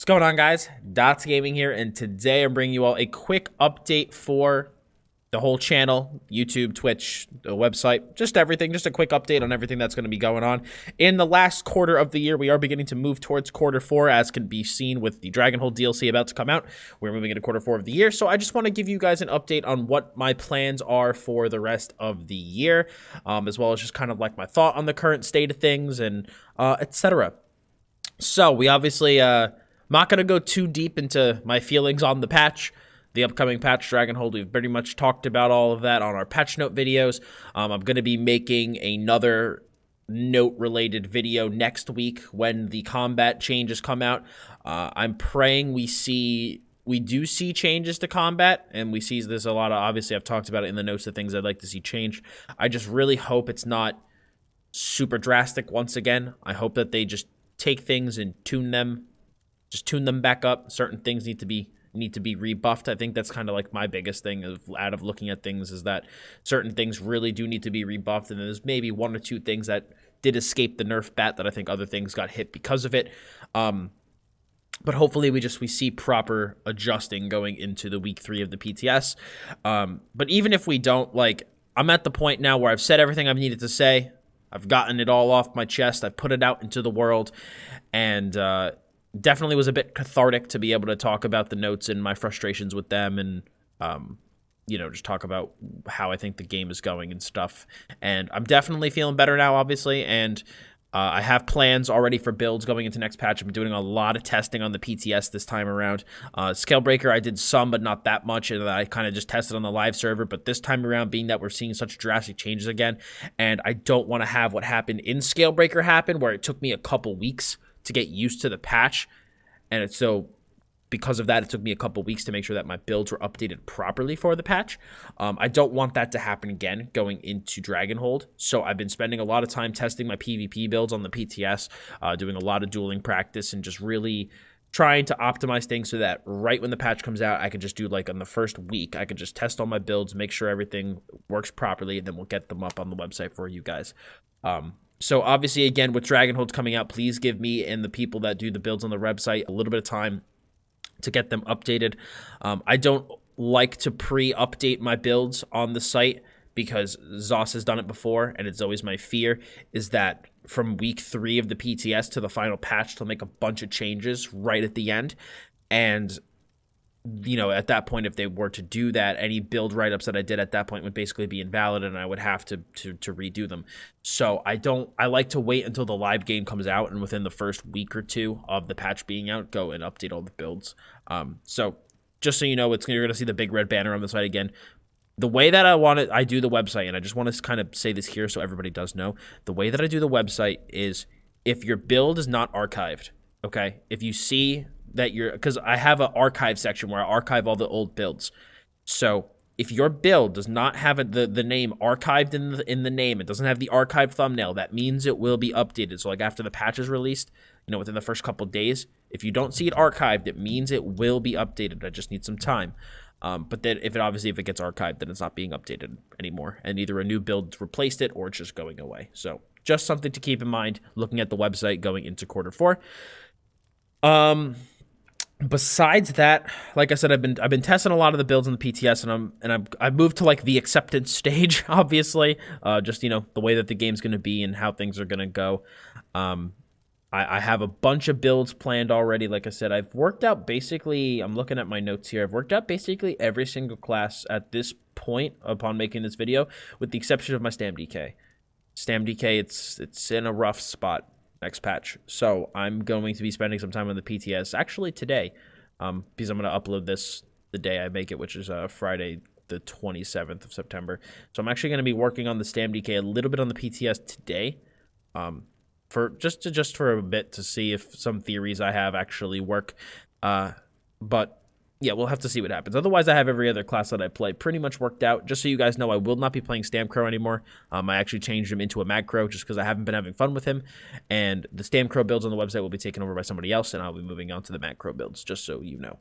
going on, guys? Dottz Gaming here, and today I'm bringing you all a quick update for the whole channel, YouTube, Twitch, the website, just everything, just a quick update on everything that's going to be going on. In the last quarter of the year, we are beginning to move towards quarter four, as can be seen with the Dragonhold DLC about to come out. We're moving into quarter four of the year, so I just want to give you guys an update on what my plans are for the rest of the year, as well as just kind of like my thought on the current state of things and etc. So we obviously... not going to go too deep into my feelings on the patch, the upcoming patch, Dragonhold. We've pretty much talked about all of that on our patch note videos. I'm going to be making another note-related video next week when the combat changes come out. I'm praying we do see changes to combat, and we see there's a lot of, obviously I've talked about it in the notes, of things I'd like to see changed. I just really hope it's not super drastic once again. I hope that they just take things and tune them back up. Certain things need to be rebuffed. I think that's kind of like my biggest thing out of looking at things, is that certain things really do need to be rebuffed, and there's maybe one or two things that did escape the nerf bat that I think other things got hit because of it. But hopefully we see proper adjusting going into the week 3 of the PTS. But even if we don't, like, I'm at the point now where I've said everything I've needed to say. I've gotten it all off my chest. I've put it out into the world, and definitely was a bit cathartic to be able to talk about the notes and my frustrations with them, and just talk about how I think the game is going and stuff. And I'm definitely feeling better now, obviously, and I have plans already for builds going into next patch. I've been doing a lot of testing on the PTS this time around. Scalebreaker, I did some, but not that much, and I kind of just tested on the live server. But this time around, being that we're seeing such drastic changes again, and I don't want to have what happened in Scalebreaker happen, where it took me a couple weeks to get used to the patch, and because of that, it took me a couple weeks to make sure that my builds were updated properly for the patch. I don't want that to happen again going into Dragonhold, so I've been spending a lot of time testing my PvP builds on the PTS, doing a lot of dueling practice, and just really trying to optimize things so that right when the patch comes out, I could just do, like, on the first week, I could just test all my builds, make sure everything works properly, and then we'll get them up on the website for you guys. So obviously, again, with Dragonhold coming out, please give me and the people that do the builds on the website a little bit of time to get them updated. I don't like to pre-update my builds on the site because Zoss has done it before, and it's always my fear is that from week 3 of the PTS to the final patch, they'll make a bunch of changes right at the end. And at that point, if they were to do that, any build write-ups that I did at that point would basically be invalid, and I would have to redo them. So I like to wait until the live game comes out, and within the first week or two of the patch being out, go and update all the builds. So just so you know, you're going to see the big red banner on the site again. The way that I do the website, and I just want to kind of say this here so everybody does know, the way that I do the website is if your build is not archived, okay? If you see that because I have an archive section where I archive all the old builds. So if your build does not have the name archived in the name, it doesn't have the archive thumbnail, that means it will be updated. So like after the patch is released, within the first couple days, if you don't see it archived, it means it will be updated. I just need some time. But then if it gets archived, then it's not being updated anymore, and either a new build replaced it or it's just going away. So just something to keep in mind looking at the website going into quarter 4. Besides that, like I said, I've been testing a lot of the builds in the PTS, and I've moved to like the acceptance stage, obviously. Just the way that the game's going to be and how things are going to go. I have a bunch of builds planned already. Like I said, I've worked out basically, I'm looking at my notes here, I've worked out basically every single class at this point upon making this video, with the exception of my Stam DK. Stam DK, it's in a rough spot next patch, so I'm going to be spending some time on the PTS actually today, because I'm going to upload this the day I make it, which is Friday the 27th of September. So I'm actually going to be working on the Stam DK a little bit on the PTS today, for just for a bit to see if some theories I have actually work, but yeah, we'll have to see what happens. Otherwise, I have every other class that I play pretty much worked out. Just so you guys know, I will not be playing Stamcrow anymore. I actually changed him into a Magcrow just because I haven't been having fun with him. And the Stamcrow builds on the website will be taken over by somebody else, and I'll be moving on to the Magcrow builds, just so you know.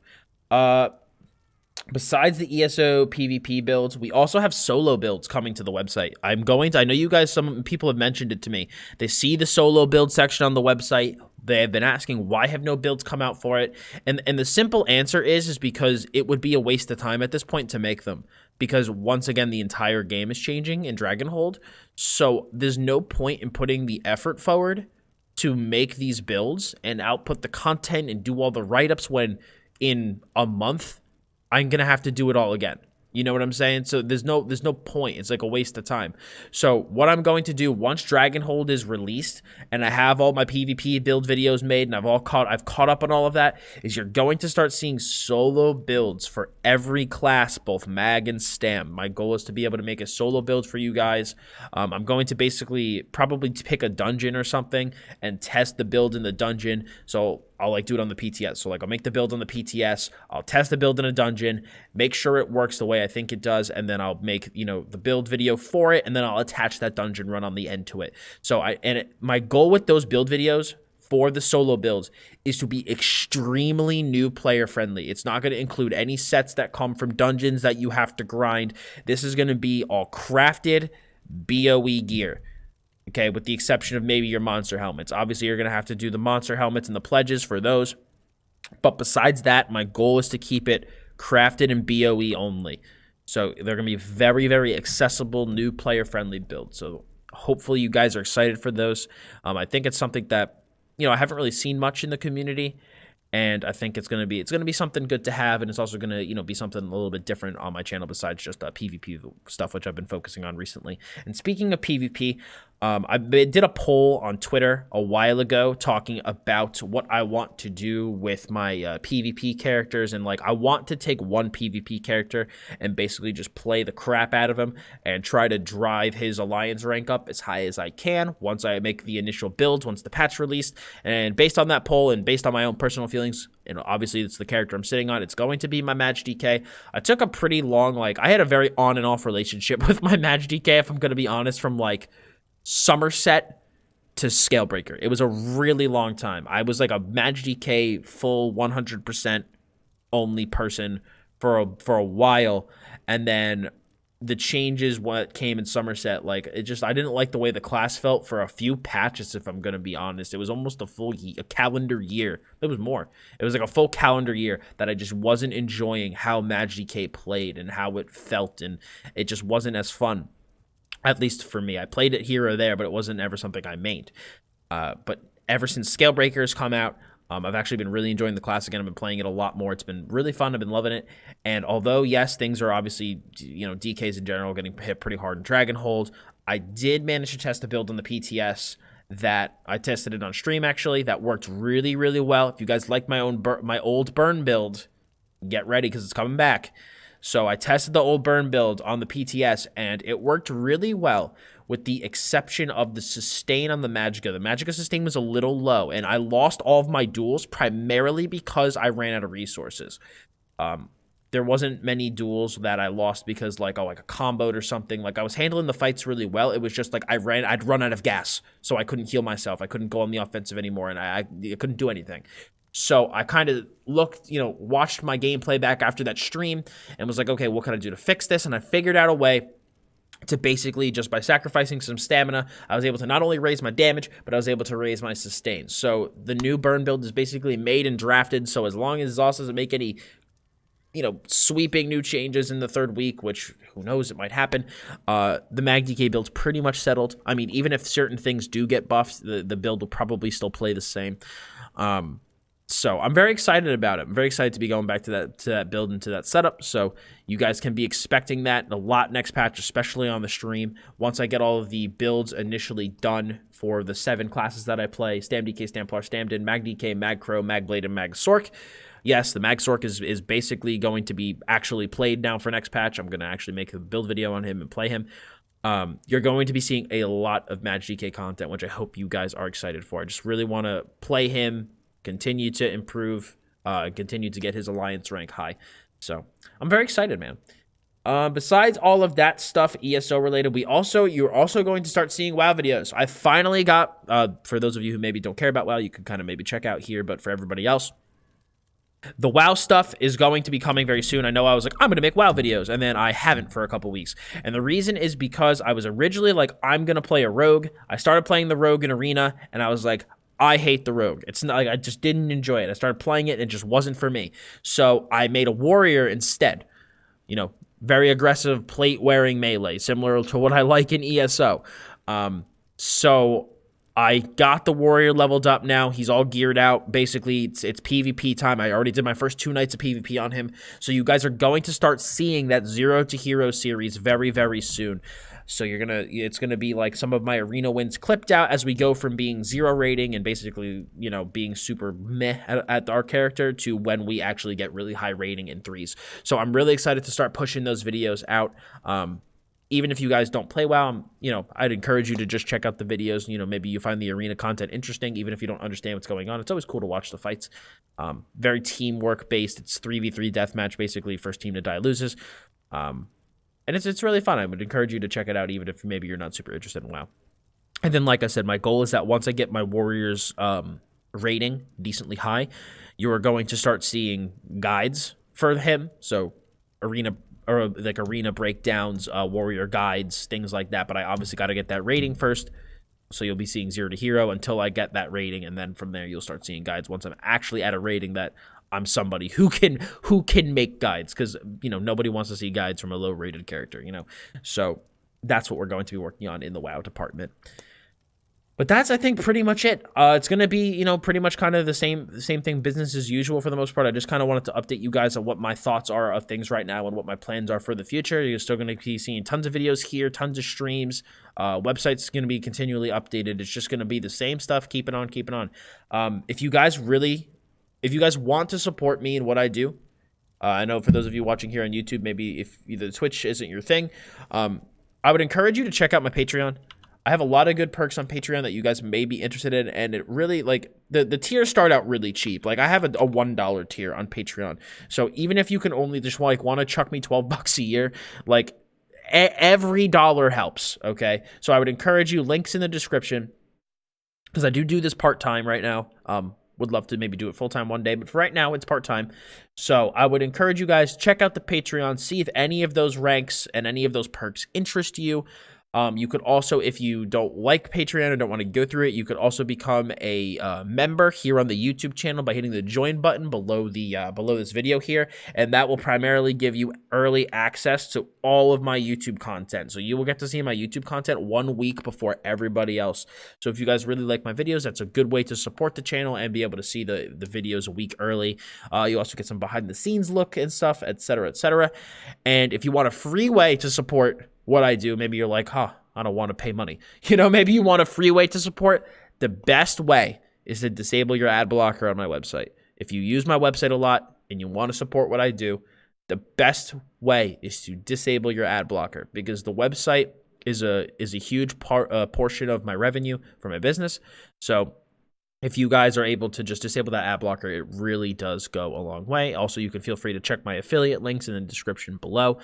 Besides the ESO PvP builds, we also have solo builds coming to the website. I know you guys, some people have mentioned it to me. They see the solo build section on the website. They have been asking why have no builds come out for it, and the simple answer is because it would be a waste of time at this point to make them, because once again the entire game is changing in Dragonhold, so there's no point in putting the effort forward to make these builds and output the content and do all the write-ups when in a month I'm gonna have to do it all again. You know what I'm saying? So there's no point. It's like a waste of time. So what I'm going to do once Dragonhold is released and I have all my PvP build videos made and I've caught up on all of that, is you're going to start seeing solo builds for every class, both mag and stam. My goal is to be able to make a solo build for you guys. I'm going to basically probably pick a dungeon or something and test the build in the dungeon. So I'll like do it on the PTS. So like I'll make the build on the PTS, I'll test the build in a dungeon, make sure it works the way I think it does, and then I'll make, you know, the build video for it, and then I'll attach that dungeon run on the end to it. So my goal with those build videos for the solo builds is to be extremely new player friendly. It's not going to include any sets that come from dungeons that you have to grind. This is going to be all crafted BOE gear. Okay, with the exception of maybe your monster helmets. Obviously, you're going to have to do the monster helmets and the pledges for those. But besides that, my goal is to keep it crafted and BOE only. So they're going to be very, very accessible, new player-friendly builds. So hopefully you guys are excited for those. I think it's something that, you know, I haven't really seen much in the community. And I think it's gonna be something good to have, and it's also gonna, you know, be something a little bit different on my channel besides just PvP stuff, which I've been focusing on recently. And speaking of PvP, I did a poll on Twitter a while ago talking about what I want to do with my PvP characters, and like I want to take one PvP character and basically just play the crap out of him and try to drive his alliance rank up as high as I can once I make the initial builds, once the patch released. And based on that poll and based on my own personal feelings, and obviously it's the character I'm sitting on, it's going to be my Maj DK. I took a pretty long, like I had a very on and off relationship with my Maj DK, if I'm going to be honest, from like Somerset to Scalebreaker. It was a really long time. I was like a Maj DK full 100% only person for a while, and then the changes what came in Somerset, like it just, I didn't like the way the class felt for a few patches, if I'm gonna be honest. It was almost a calendar year. It was more. It was like a full calendar year that I just wasn't enjoying how Maj DK played and how it felt, and it just wasn't as fun. At least for me. I played it here or there, but it wasn't ever something I mained. But ever since Scalebreaker has come out, I've actually been really enjoying the class again. I've been playing it a lot more. It's been really fun. I've been loving it. And although, yes, things are obviously, you know, DKs in general getting hit pretty hard in Dragonhold, I did manage to test the build on the PTS that I tested it on stream, actually. That worked really, really well. If you guys like my old burn build, get ready because it's coming back. So I tested the old burn build on the PTS, and it worked really well, with the exception of the sustain on the Magicka. The Magicka sustain was a little low, and I lost all of my duels primarily because I ran out of resources. There wasn't many duels that I lost because, like, like a comboed or something. Like, I was handling the fights really well. It was just like I'd run out of gas, so I couldn't heal myself. I couldn't go on the offensive anymore, and I couldn't do anything. So I kind of looked, you know, watched my gameplay back after that stream and was like, okay, what can I do to fix this? And I figured out a way to basically, just by sacrificing some stamina, I was able to not only raise my damage, but I was able to raise my sustain. So the new burn build is basically made and drafted. So as long as Dottz doesn't make any, you know, sweeping new changes in the third week, which who knows, it might happen, the Mag DK build's pretty much settled. I mean, even if certain things do get buffed, the build will probably still play the same. So I'm very excited about it. I'm very excited to be going back to that build and to that setup. So you guys can be expecting that a lot next patch, especially on the stream. Once I get all of the builds initially done for the 7 classes that I play: Stam DK, Stamplar, Stamden, Mag DK, Mag Crow, Mag Blade, and Mag Sork. Yes, the Mag Sork is basically going to be actually played now for next patch. I'm going to actually make a build video on him and play him. You're going to be seeing a lot of Maj DK content, which I hope you guys are excited for. I just really want to play him, continue to improve, continue to get his alliance rank high. So I'm very excited, man. Besides all of that stuff ESO related, you're also going to start seeing WoW videos. I finally got, for those of you who maybe don't care about WoW, you can kind of maybe check out here, but for everybody else, the WoW stuff is going to be coming very soon. I know I was like, I'm going to make WoW videos, and then I haven't for a couple weeks. And the reason is because I was originally like, I'm going to play a rogue. I started playing the rogue in Arena, and I was like, I hate the rogue. It's not like I just didn't enjoy it. I started playing it and it just wasn't for me. So I made a warrior instead. You know, very aggressive plate wearing melee, similar to what I like in ESO. So I got the warrior leveled up now. He's all geared out. Basically, it's PvP time. I already did my first 2 nights of PvP on him. So you guys are going to start seeing that Zero to Hero series very, very soon. So it's gonna be like some of my arena wins clipped out as we go from being 0 rating and basically, you know, being super meh at our character to when we actually get really high rating in 3s. So I'm really excited to start pushing those videos out. Even if you guys don't play WoW, you know, I'd encourage you to just check out the videos. You know, maybe you find the arena content interesting, even if you don't understand what's going on. It's always cool to watch the fights. Very teamwork based. It's 3v3 deathmatch, basically. First team to die loses. And it's really fun. I would encourage you to check it out, even if maybe you're not super interested in WoW. And then, like I said, my goal is that once I get my Warriors rating decently high, you are going to start seeing guides for him. So arena breakdowns, warrior guides, things like that. But I obviously got to get that rating first. So you'll be seeing 0 to Hero until I get that rating, and then from there you'll start seeing guides once I'm actually at a rating that I'm somebody who can make guides, because, you know, nobody wants to see guides from a low rated character, you know. So that's what we're going to be working on in the WoW department. But that's, I think, pretty much it. It's going to be, you know, pretty much kind of the same thing, business as usual for the most part. I just kind of wanted to update you guys on what my thoughts are of things right now and what my plans are for the future. You're still going to be seeing tons of videos here, tons of streams. Website's going to be continually updated. It's just going to be the same stuff. Keep it on. If you guys want to support me in what I do, I know for those of you watching here on YouTube, maybe if either Twitch isn't your thing, I would encourage you to check out my Patreon. I have a lot of good perks on Patreon that you guys may be interested in, and it really, like, the tiers start out really cheap. Like, I have a $1 tier on Patreon, so even if you can only just, like, want to chuck me $12 a year, like, every dollar helps, okay? So I would encourage you, links in the description, because I do this part-time right now. Would love to maybe do it full-time one day, but for right now, it's part-time. So I would encourage you guys, check out the Patreon, see if any of those ranks and any of those perks interest you. You could also, if you don't like Patreon or don't want to go through it, you could also become a member here on the YouTube channel by hitting the join button below this video here, and that will primarily give you early access to all of my YouTube content. So you will get to see my YouTube content 1 week before everybody else. So if you guys really like my videos, that's a good way to support the channel and be able to see the videos a week early. You also get some behind the scenes look and stuff, etc., etc. And if you want a free way to support what I do, maybe you're like, I don't want to pay money. You know, maybe you want a free way to support. The best way is to disable your ad blocker on my website. If you use my website a lot and you want to support what I do, the best way is to disable your ad blocker, because the website is a huge portion of my revenue for my business. So if you guys are able to just disable that ad blocker, it really does go a long way. Also, you can feel free to check my affiliate links in the description below.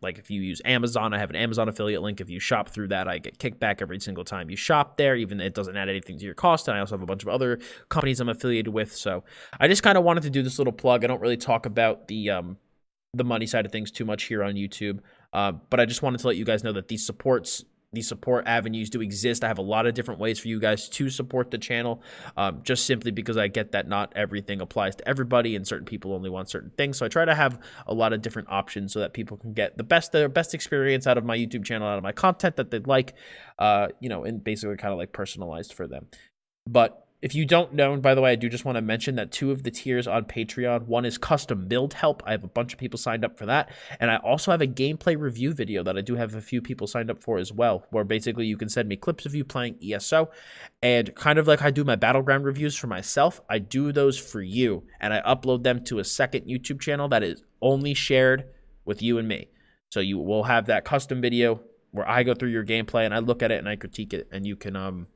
Like if you use Amazon, I have an Amazon affiliate link. If you shop through that, I get kickback every single time you shop there, even though it doesn't add anything to your cost. And I also have a bunch of other companies I'm affiliated with. So I just kind of wanted to do this little plug. I don't really talk about the money side of things too much here on YouTube. But I just wanted to let you guys know that these support avenues do exist. I have a lot of different ways for you guys to support the channel, just simply because I get that not everything applies to everybody and certain people only want certain things. So I try to have a lot of different options so that people can get their best experience out of my YouTube channel, out of my content that they'd like, you know, and basically kind of like personalized for them. But if you don't know, by the way, I do just want to mention that 2 of the tiers on Patreon, one is custom build help. I have a bunch of people signed up for that. And I also have a gameplay review video that I do have a few people signed up for as well, where basically you can send me clips of you playing ESO. And kind of like I do my Battleground reviews for myself, I do those for you. And I upload them to a second YouTube channel that is only shared with you and me. So you will have that custom video where I go through your gameplay and I look at it and I critique it, and you can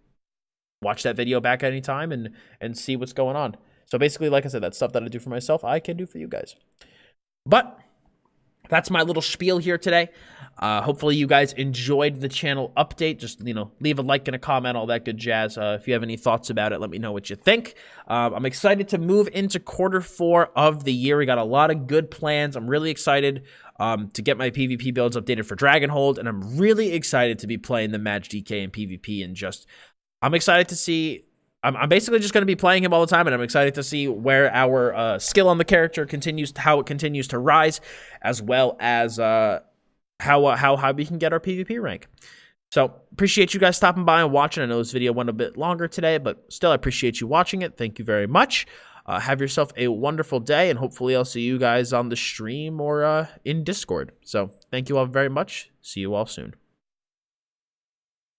watch that video back anytime and see what's going on. So basically, like I said, that stuff that I do for myself, I can do for you guys. But that's my little spiel here today. Hopefully you guys enjoyed the channel update. Just, you know, leave a like and a comment, all that good jazz. If you have any thoughts about it, let me know what you think. I'm excited to move into Q4 of the year. We got a lot of good plans. I'm really excited to get my PvP builds updated for Dragonhold, and I'm really excited to be playing the Match DK and PvP, and just I'm excited to see I'm basically just going to be playing him all the time, and I'm excited to see where our skill on the character continues, how it continues to rise, as well as how high we can get our PvP rank. So appreciate you guys stopping by and watching. I know this video went a bit longer today, but still I appreciate you watching it. Thank you very much. Have yourself a wonderful day, and hopefully I'll see you guys on the stream or in Discord. So thank you all very much. See you all soon.